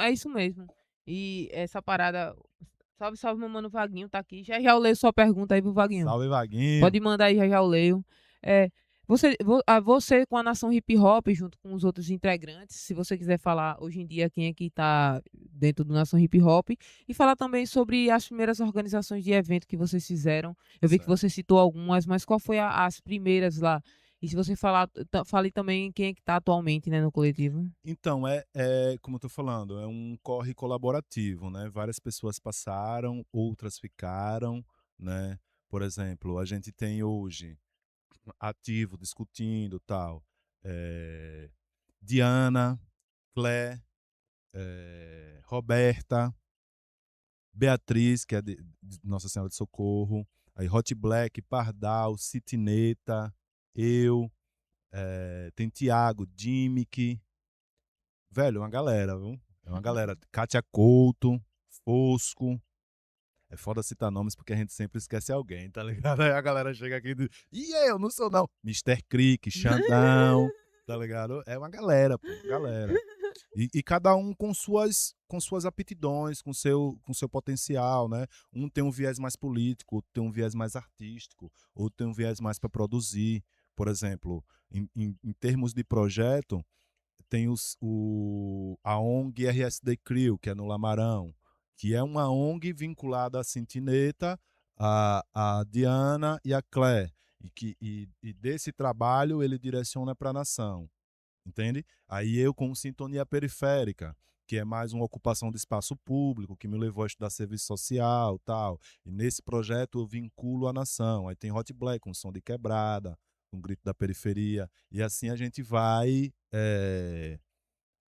É isso mesmo. E essa parada. Salve, salve, meu mano Vaguinho, tá aqui. Já já eu leio sua pergunta aí pro Vaguinho. Salve, Vaguinho. Pode mandar aí, já já eu leio. É, você com a Nação Hip Hop, junto com os outros integrantes, se você quiser falar hoje em dia quem é que tá dentro do Nação Hip Hop, e falar também sobre as primeiras organizações de evento que vocês fizeram. Eu vi que Certo. você citou algumas, mas qual foi as primeiras lá? E se você falar, fale também quem é que tá atualmente, né, no coletivo. Então, como eu tô falando, é um corre colaborativo, né? Várias pessoas passaram, outras ficaram, né? Por exemplo, a gente tem hoje ativo, discutindo, tal, eh, Diana, Clé, Roberta, Beatriz, que é de Nossa Senhora de Socorro, aí Hot Black, Pardal, Citineta, eu, tem Tiago, Jimmick, velho, uma galera, viu? É uma galera. Kátia Couto, Fosco. É foda citar nomes porque a gente sempre esquece alguém, tá ligado? Aí a galera chega aqui e diz, e eu, não sou não. Mister Creek, Xandão, tá ligado? É uma galera, pô, uma galera. E cada um com suas aptidões, com seu potencial, né? Um tem um viés mais político, outro tem um viés mais artístico, outro tem um viés mais para produzir. Por exemplo, em termos de projeto, tem a ONG RSD Crew, que é no Lamarão, que é uma ONG vinculada à Sentineta, a Diana e a Clé. E desse trabalho ele direciona para a nação, entende? Aí eu com Sintonia Periférica, que é mais uma ocupação de espaço público, que me levou a estudar serviço social, tal. E nesse projeto eu vinculo a nação. Aí tem Hot Black, um som de quebrada, um grito da periferia. E assim a gente vai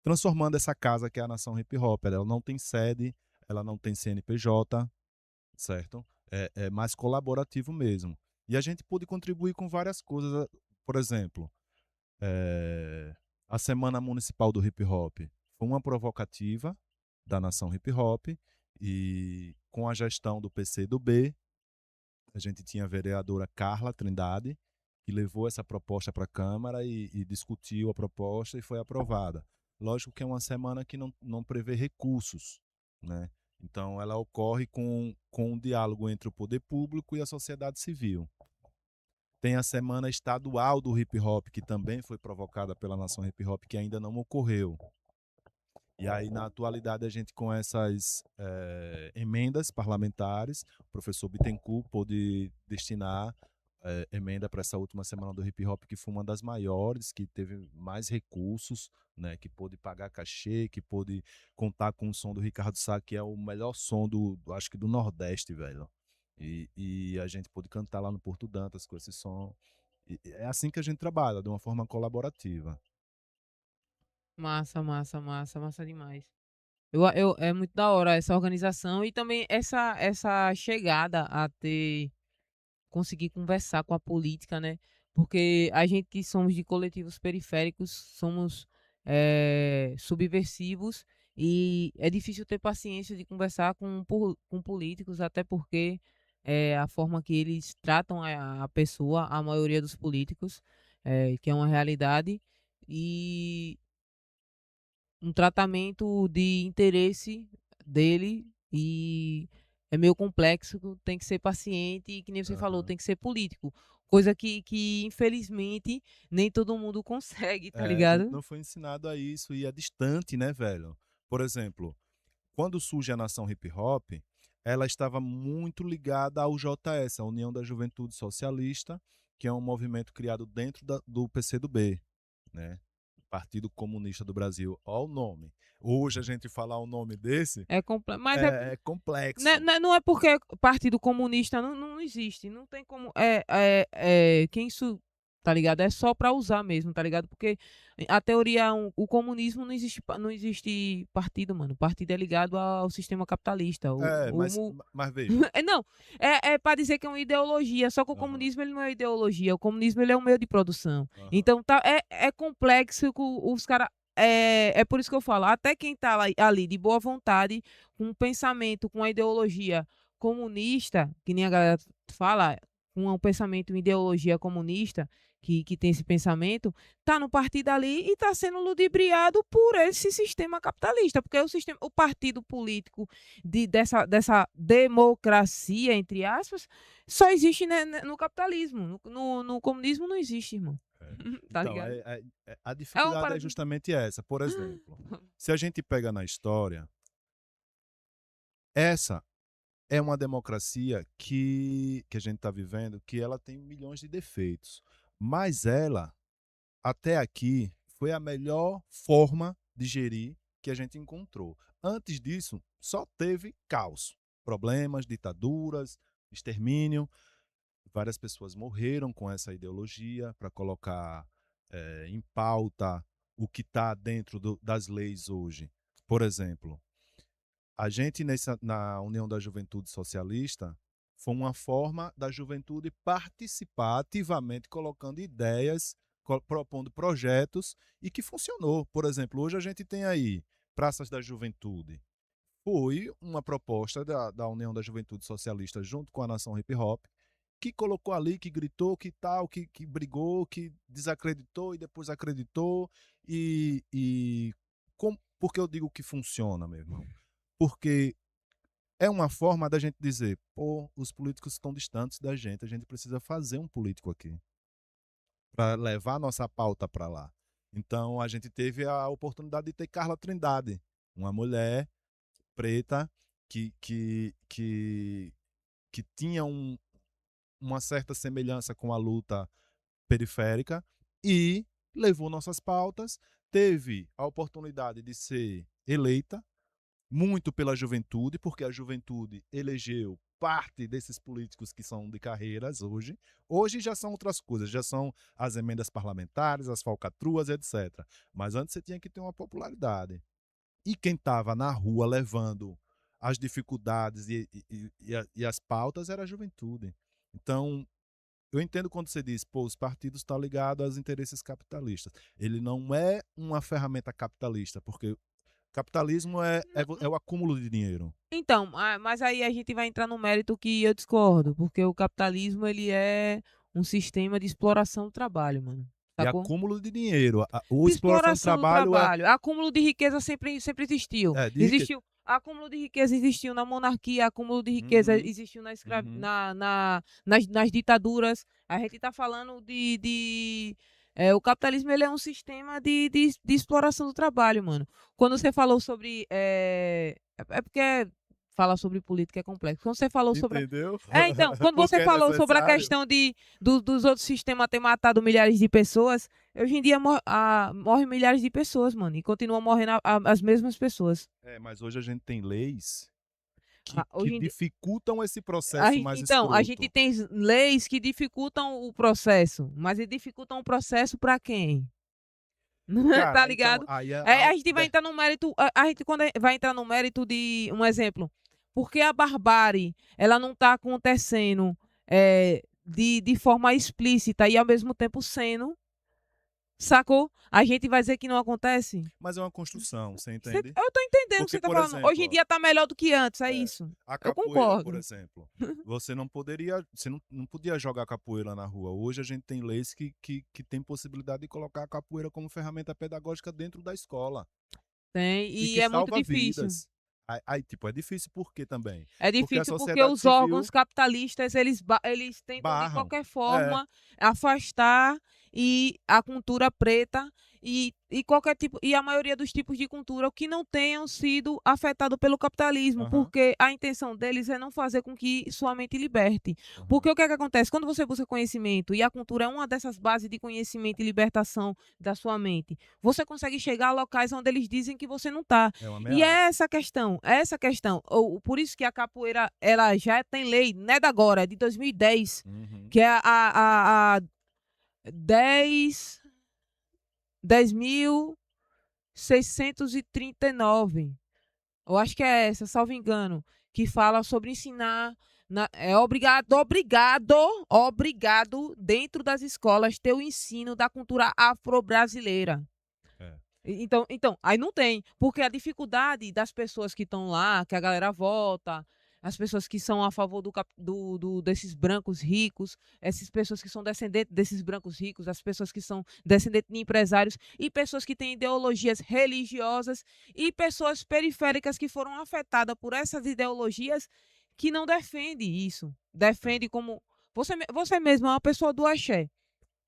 transformando essa casa que é a Nação Hip Hop. Ela não tem sede, ela não tem CNPJ, certo? É mais colaborativo mesmo. E a gente pôde contribuir com várias coisas. Por exemplo, é, a Semana Municipal do Hip Hop foi uma provocativa da Nação Hip Hop e com a gestão do PC e do B, a gente tinha a vereadora Carla Trindade, que levou essa proposta para a Câmara e discutiu a proposta e foi aprovada. Lógico que é uma semana que não prevê recursos, né? Então, ela ocorre com um diálogo entre o poder público e a sociedade civil. Tem a Semana Estadual do Hip Hop, que também foi provocada pela Nação Hip Hop, que ainda não ocorreu. E aí, na atualidade, a gente, com essas emendas parlamentares, o professor Bittencourt pôde destinar emenda para essa última semana do hip hop, que foi uma das maiores, que teve mais recursos, né, que pôde pagar cachê, que pôde contar com o som do Ricardo Sá, que é o melhor som acho que do Nordeste, velho. E a gente pôde cantar lá no Porto Dantas com esse som. E é assim que a gente trabalha, de uma forma colaborativa. Massa, massa, massa, massa demais. É muito da hora essa organização e também essa chegada a ter conseguir conversar com a política, né? Porque a gente que somos de coletivos periféricos somos subversivos e é difícil ter paciência de conversar com políticos, até porque a forma que eles tratam a pessoa, a maioria dos políticos, que é uma realidade, e um tratamento de interesse dele e é meio complexo, tem que ser paciente e que nem você falou, Aham. tem que ser político. Coisa que infelizmente nem todo mundo consegue, tá ligado? Não foi ensinado a isso e é distante, né, velho? Por exemplo, quando surge a Nação Hip Hop, ela estava muito ligada ao JS, a União da Juventude Socialista, que é um movimento criado dentro do PCdoB, né? Partido Comunista do Brasil. Olha o nome. Hoje a gente falar um nome desse Mas é complexo. não é porque Partido Comunista não existe, não tem como. Quem isso, tá ligado? É só pra usar mesmo, tá ligado? Porque a teoria, o comunismo não existe partido, mano. Partido é ligado ao sistema capitalista. Mas veja. Não, é para dizer que é uma ideologia, só que o Aham, comunismo ele não é ideologia, o comunismo ele é um meio de produção. aham. Então é complexo que os caras. É por isso que eu falo, até quem tá ali de boa vontade, com um pensamento, com uma ideologia comunista, que nem a galera fala, com um pensamento, uma ideologia comunista, que tem esse pensamento, está no partido ali e está sendo ludibriado por esse sistema capitalista, porque o partido político dessa democracia, entre aspas, só existe, né, no capitalismo. No comunismo não existe, irmão. É. Tá Então, ligado? a É um dificuldade é paradigma. justamente essa. Por exemplo, se a gente pega na história, essa é uma democracia que a gente está vivendo, que ela tem milhões de defeitos. Mas ela, até aqui, foi a melhor forma de gerir que a gente encontrou. Antes disso, só teve caos, problemas, ditaduras, extermínio. Várias pessoas morreram com essa ideologia para colocar em pauta o que está dentro das leis hoje. Por exemplo, a gente na União da Juventude Socialista foi uma forma da juventude participar ativamente, colocando ideias, propondo projetos e que funcionou. Por exemplo, hoje a gente tem aí Praças da Juventude. Foi uma proposta da União da Juventude Socialista junto com a Nação Hip Hop, que colocou ali, que gritou, que tal, que brigou, que desacreditou e depois acreditou. E por que eu digo que funciona, meu irmão? Porque é uma forma da gente dizer, pô, os políticos estão distantes da gente, a gente precisa fazer um político aqui para levar a nossa pauta para lá. Então a gente teve a oportunidade de ter Carla Trindade, uma mulher preta que tinha uma certa semelhança com a luta periférica e levou nossas pautas, teve a oportunidade de ser eleita muito pela juventude, porque a juventude elegeu parte desses políticos que são de carreiras hoje. Hoje já são outras coisas, já são as emendas parlamentares, as falcatruas, etc. Mas antes você tinha que ter uma popularidade. E quem estava na rua levando as dificuldades e as pautas era a juventude. Então, eu entendo quando você diz, pô, os partidos estão ligados aos interesses capitalistas. Ele não é uma ferramenta capitalista, porque capitalismo é o acúmulo de dinheiro. Então, mas aí a gente vai entrar no mérito que eu discordo, porque o capitalismo ele é um sistema de exploração do trabalho, mano. É Sacou? acúmulo de dinheiro. O De exploração do exploração do trabalho é, trabalho. Acúmulo de riqueza sempre existiu. é de riqueza. Existiu. Acúmulo de riqueza existiu na monarquia, acúmulo de riqueza Uhum, existiu uhum. nas ditaduras. A gente está falando o capitalismo ele é um sistema de exploração do trabalho, mano. Quando você falou sobre. É porque falar sobre política é complexo. Quando você falou sobre. Entendeu? Então, quando Porque você é falou sobre a necessário. questão dos outros sistemas ter matado milhares de pessoas, hoje em dia morrem milhares de pessoas, mano, e continuam morrendo as mesmas pessoas. Mas hoje a gente tem leis que Hoje em dia, dificultam esse processo mais então, a gente escroto. tem leis que dificultam o processo, mas dificultam o processo para quem? Tá Cara, então, ligado? aí A gente vai entrar no mérito, a gente quando vai entrar no mérito de um exemplo, porque a barbárie ela não está acontecendo de forma explícita e ao mesmo tempo sendo, sacou? A gente vai dizer que não acontece? mas é uma construção, você entende? Eu tô entendendo o que Porque, você tá por falando. Hoje exemplo, em dia tá melhor do que antes, é é, isso. a Eu capoeira, por concordo. exemplo, você não podia jogar capoeira na rua. Hoje a gente tem leis que tem possibilidade de colocar a capoeira como ferramenta pedagógica dentro da escola Tem, e e que é muito salva difícil. vidas. Aí, tipo, é difícil por quê também? É Porque a difícil porque sociedade os órgãos civil capitalistas, eles tentam de barram. qualquer É, forma afastar a cultura preta e qualquer tipo e a maioria dos tipos de cultura que não tenham sido afetados pelo capitalismo, aham, porque a intenção deles é não fazer com que sua mente liberte. aham. Porque o que é que acontece? Quando você busca conhecimento, e a cultura é uma dessas bases de conhecimento e libertação da sua mente, você consegue chegar a locais onde eles dizem que você não está. É uma E ameaça. é essa questão. Por isso que a capoeira ela já tem lei, não é da agora, é de 2010, Uhum. que é a 10 10.639. Eu acho que é essa, salvo engano, que fala sobre ensinar. É obrigado dentro das escolas ter o ensino da cultura afro-brasileira. É. Então, aí não tem, porque a dificuldade das pessoas que estão lá, que a galera vota, as pessoas que são a favor desses brancos ricos, essas pessoas que são descendentes desses brancos ricos, as pessoas que são descendentes de empresários e pessoas que têm ideologias religiosas e pessoas periféricas que foram afetadas por essas ideologias que não defende isso. É, Defende como você mesmo é uma pessoa do axé.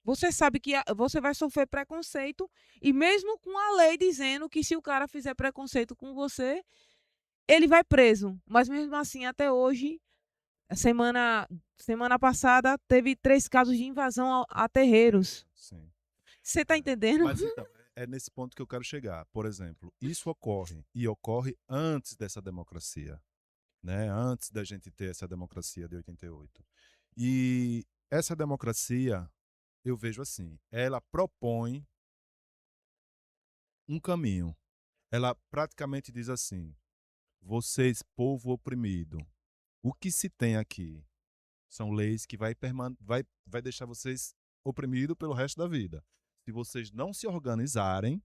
Você sabe que você vai sofrer preconceito e mesmo com a lei dizendo que se o cara fizer preconceito com você, ele vai preso. Mas mesmo assim, até hoje, semana semana passada teve 3 casos de invasão a terreiros. sim. Você tá É. entendendo? Mas então, é nesse ponto que eu quero chegar. Por exemplo, isso ocorre e ocorre antes dessa democracia, né? Antes da gente ter essa democracia de 88. E essa democracia, eu vejo assim, ela propõe um caminho. Ela praticamente diz assim: vocês, povo oprimido, o que se tem aqui são leis que vai deixar vocês oprimidos pelo resto da vida. Se vocês não se organizarem,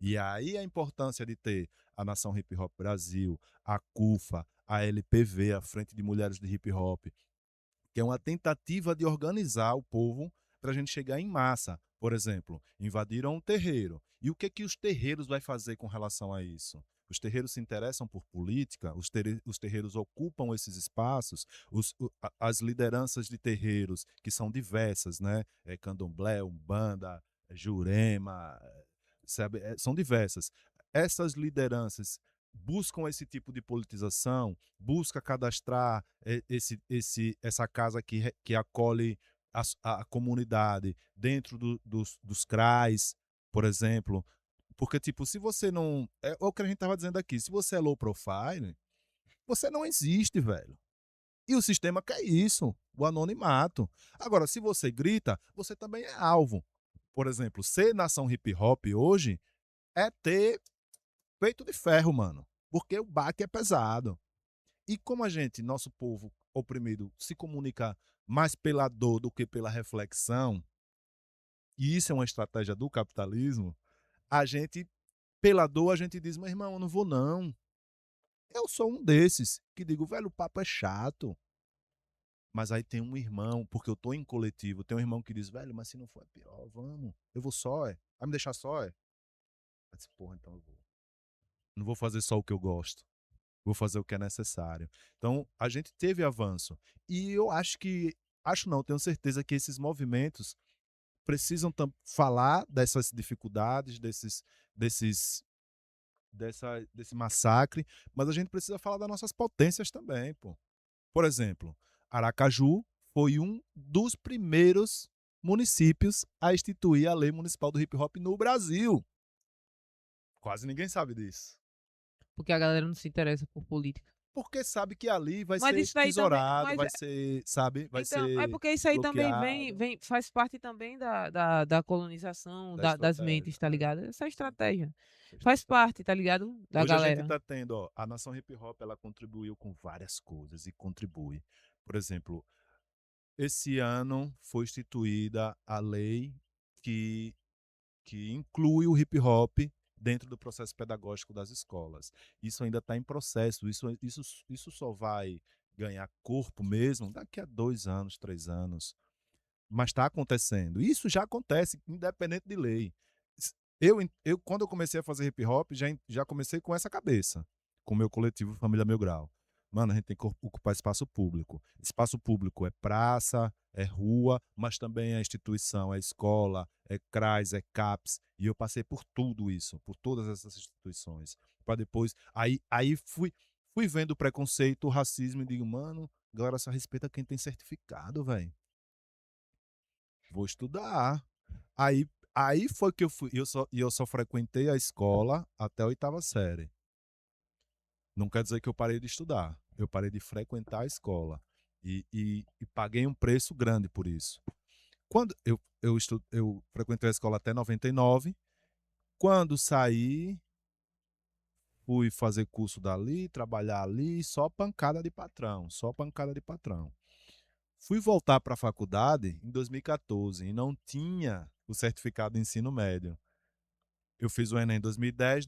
e aí a importância de ter a Nação Hip Hop Brasil, a CUFA, a LPV, a Frente de Mulheres de Hip Hop, que é uma tentativa de organizar o povo para a gente chegar em massa. Por exemplo, invadiram um terreiro. E o que que os terreiros vai fazer com relação a isso? Os terreiros se interessam por política, os terreiros ocupam esses espaços, as lideranças de terreiros, que são diversas, né? Candomblé, Umbanda, Jurema, sabe? São diversas. Essas lideranças buscam esse tipo de politização, busca cadastrar essa casa que acolhe a comunidade dentro dos CRAs, por exemplo. Porque, tipo, se você não. É o que a gente estava dizendo aqui. Se você é low profile, você não existe, velho. E o sistema quer isso, o anonimato. Agora, se você grita, você também é alvo. Por exemplo, ser nação hip hop hoje é ter peito de ferro, mano. Porque o baque é pesado. E como a gente, nosso povo oprimido, se comunica mais pela dor do que pela reflexão, e isso é uma estratégia do capitalismo, a gente, pela dor, a gente diz, meu irmão, eu não vou não. Eu sou um desses que digo, velho, o papo é chato. Mas aí tem um irmão, porque eu tô em coletivo, tem um irmão que diz, velho, mas se não for é pior, vamos. Eu vou só, é. Vai me deixar só, é. Eu disse, porra, então eu vou. Não vou fazer só o que eu gosto. Vou fazer o que é necessário. Então, a gente teve avanço. E eu acho que, acho não, tenho certeza que esses movimentos precisam falar dessas dificuldades, desses, desse massacre, mas a gente precisa falar das nossas potências também, pô. Por exemplo, Aracaju foi um dos primeiros municípios a instituir a lei municipal do hip hop no Brasil. Quase ninguém sabe disso. Porque a galera não se interessa por política. Porque sabe que ali vai Mas ser isso daí também, tesourado, mas vai ser, sabe, vai então, é ser porque isso aí também bloqueado faz parte também da colonização da das estratégia. mentes, tá ligado? Essa estratégia. Essa Faz estratégia. parte, tá ligado? Da Hoje a gente galera. está tendo, ó, a Nação Hip Hop, ela contribuiu com várias coisas e contribui. Por exemplo, esse ano foi instituída a lei que, que inclui o hip hop dentro do processo pedagógico das escolas. Isso ainda está em processo, isso só vai ganhar corpo mesmo daqui a 2 anos, 3 anos. Mas está acontecendo. Isso já acontece, independente de lei. Quando eu comecei a fazer hip hop, já comecei com essa cabeça, com o meu coletivo Família Meu Grau. Mano, a gente tem que ocupar espaço público. Espaço público é praça, é rua, mas também é instituição, é escola, é CRAS, é CAPS. E eu passei por tudo isso, por todas essas instituições. Para depois. Aí fui vendo o preconceito, o racismo e digo, mano, agora só respeita quem tem certificado, velho. Vou estudar. Aí foi que eu fui. Eu só frequentei a escola até a oitava série. Não quer dizer que eu parei de estudar. Eu parei de frequentar a escola. E paguei um preço grande por isso. Quando eu frequentei a escola até 99. Quando saí, fui fazer curso dali, trabalhar ali, só pancada de patrão, só pancada de patrão. Fui voltar para a faculdade em 2014 e não tinha o certificado de ensino médio. Eu fiz o Enem em 2010,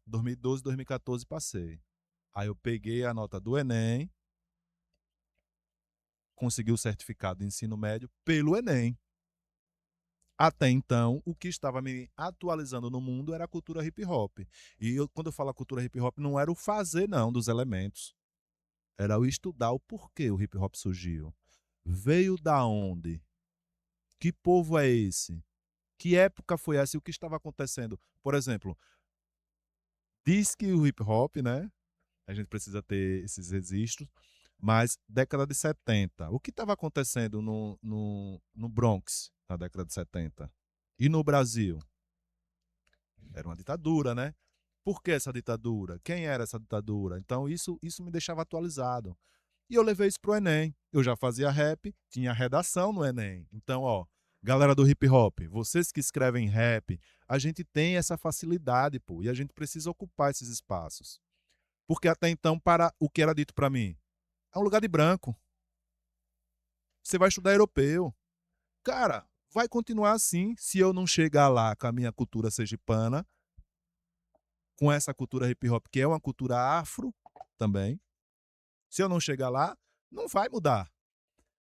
2012, 2014 passei. Aí eu peguei a nota do Enem, conseguir o certificado de ensino médio pelo Enem. Até então, o que estava me atualizando no mundo era a cultura hip hop. E quando eu falo cultura hip hop, não era o fazer, não, dos elementos. Era o estudar o porquê o hip hop surgiu. Veio da onde? Que povo é esse? Que época foi essa e o que estava acontecendo? Por exemplo, diz que o hip hop, né? A gente precisa ter esses registros, mas década de 70. O que estava acontecendo no Bronx na década de 70? E no Brasil? Era uma ditadura, né? Por que essa ditadura? Quem era essa ditadura? Então isso me deixava atualizado. E eu levei isso pro Enem. Eu já fazia rap, tinha redação no Enem. Então, ó, galera do hip hop, vocês que escrevem rap, a gente tem essa facilidade, pô, e a gente precisa ocupar esses espaços. Porque até então, para o que era dito para mim, é um lugar de branco. Você vai estudar europeu. Cara, vai continuar assim se eu não chegar lá com a minha cultura sergipana, com essa cultura hip hop, que é uma cultura afro também. Se eu não chegar lá, não vai mudar.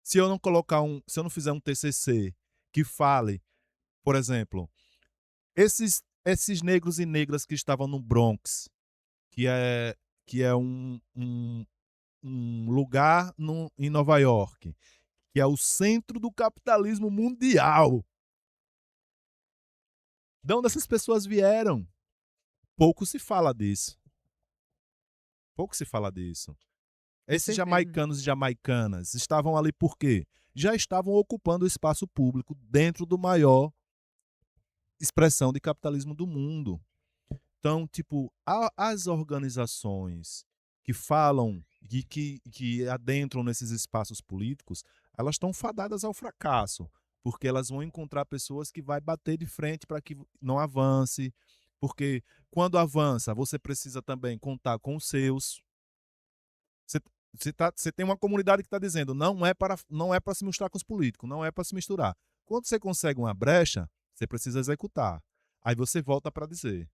Se eu não fizer um TCC que fale, por exemplo, esses negros e negras que estavam no Bronx, que é que é um lugar em Nova York, que é o centro do capitalismo mundial. De onde essas pessoas vieram? Pouco se fala disso. Pouco se fala disso. Com Esses certeza. jamaicanos e jamaicanas estavam ali por quê? Já estavam ocupando o espaço público dentro do maior expressão de capitalismo do mundo. Então, tipo, as organizações que falam e que adentram nesses espaços políticos, elas estão fadadas ao fracasso, porque elas vão encontrar pessoas que vai bater de frente para que não avance, porque quando avança, você precisa também contar com os seus. Você, você tem uma comunidade que está dizendo não é para se misturar com os políticos, não é para se misturar. Quando você consegue uma brecha, você precisa executar. Aí você volta para dizer.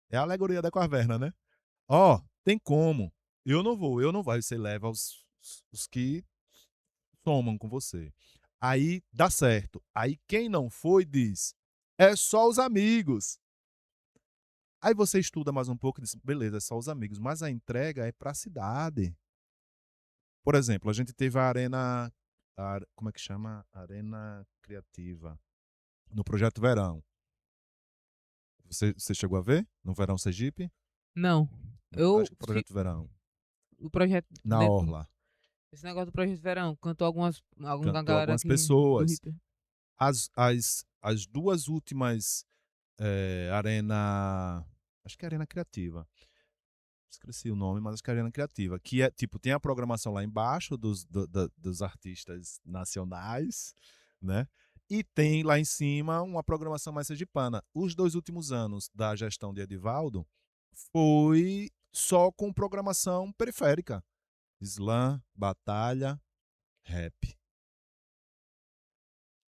É a alegoria da caverna, né? Ó, tem como. Eu não vou. Aí você leva os que somam com você. Aí dá certo. Aí quem não foi diz: é só os amigos. Aí você estuda mais um pouco e diz: beleza, é só os amigos, mas a entrega é para a cidade. Por exemplo, a gente teve a Arena. Como é que chama? Arena Criativa. No Projeto Verão. Você chegou a ver? No Verão Sergipe? Não. Acho Eu que Projeto Verão. o projeto Na dentro Orla. esse negócio do projeto Verão, cantou alguma Cantou galera algumas aqui do pessoas. hip. As duas últimas Arena. Acho que é Arena Criativa. Esqueci o nome, mas acho que é Arena Criativa. Que é tipo, tem a programação lá embaixo dos artistas nacionais, né? E tem lá em cima uma programação mais sergipana. Os 2 últimos anos da gestão de Edivaldo foi só com programação periférica. Slam, batalha, rap.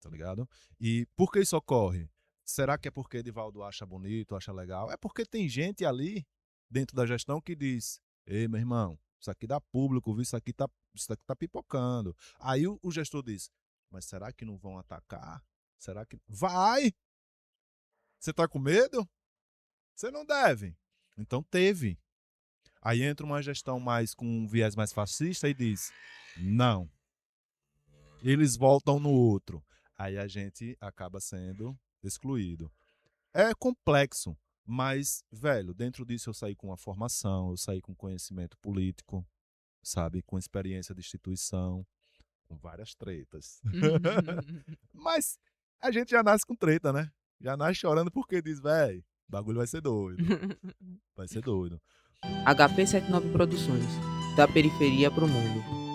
Tá ligado? E por que isso ocorre? Será que é porque Edivaldo acha bonito, acha legal? É porque tem gente ali dentro da gestão que diz: ei, meu irmão, isso aqui dá público, viu? Isso aqui tá pipocando. Aí o gestor diz: mas será que não vão atacar? Será que. Vai! Você tá com medo? Você não deve. Então teve. Aí entra uma gestão mais com um viés mais fascista e diz: não. Eles voltam no outro. Aí a gente acaba sendo excluído. É complexo, mas, velho, dentro disso eu saí com uma formação, eu saí com conhecimento político, sabe? Com experiência de instituição, com várias tretas. Mas a gente já nasce com treta, né? Já nasce chorando porque diz, velho, o bagulho vai ser doido. Vai ser doido. HP 79 Produções, da periferia pro mundo.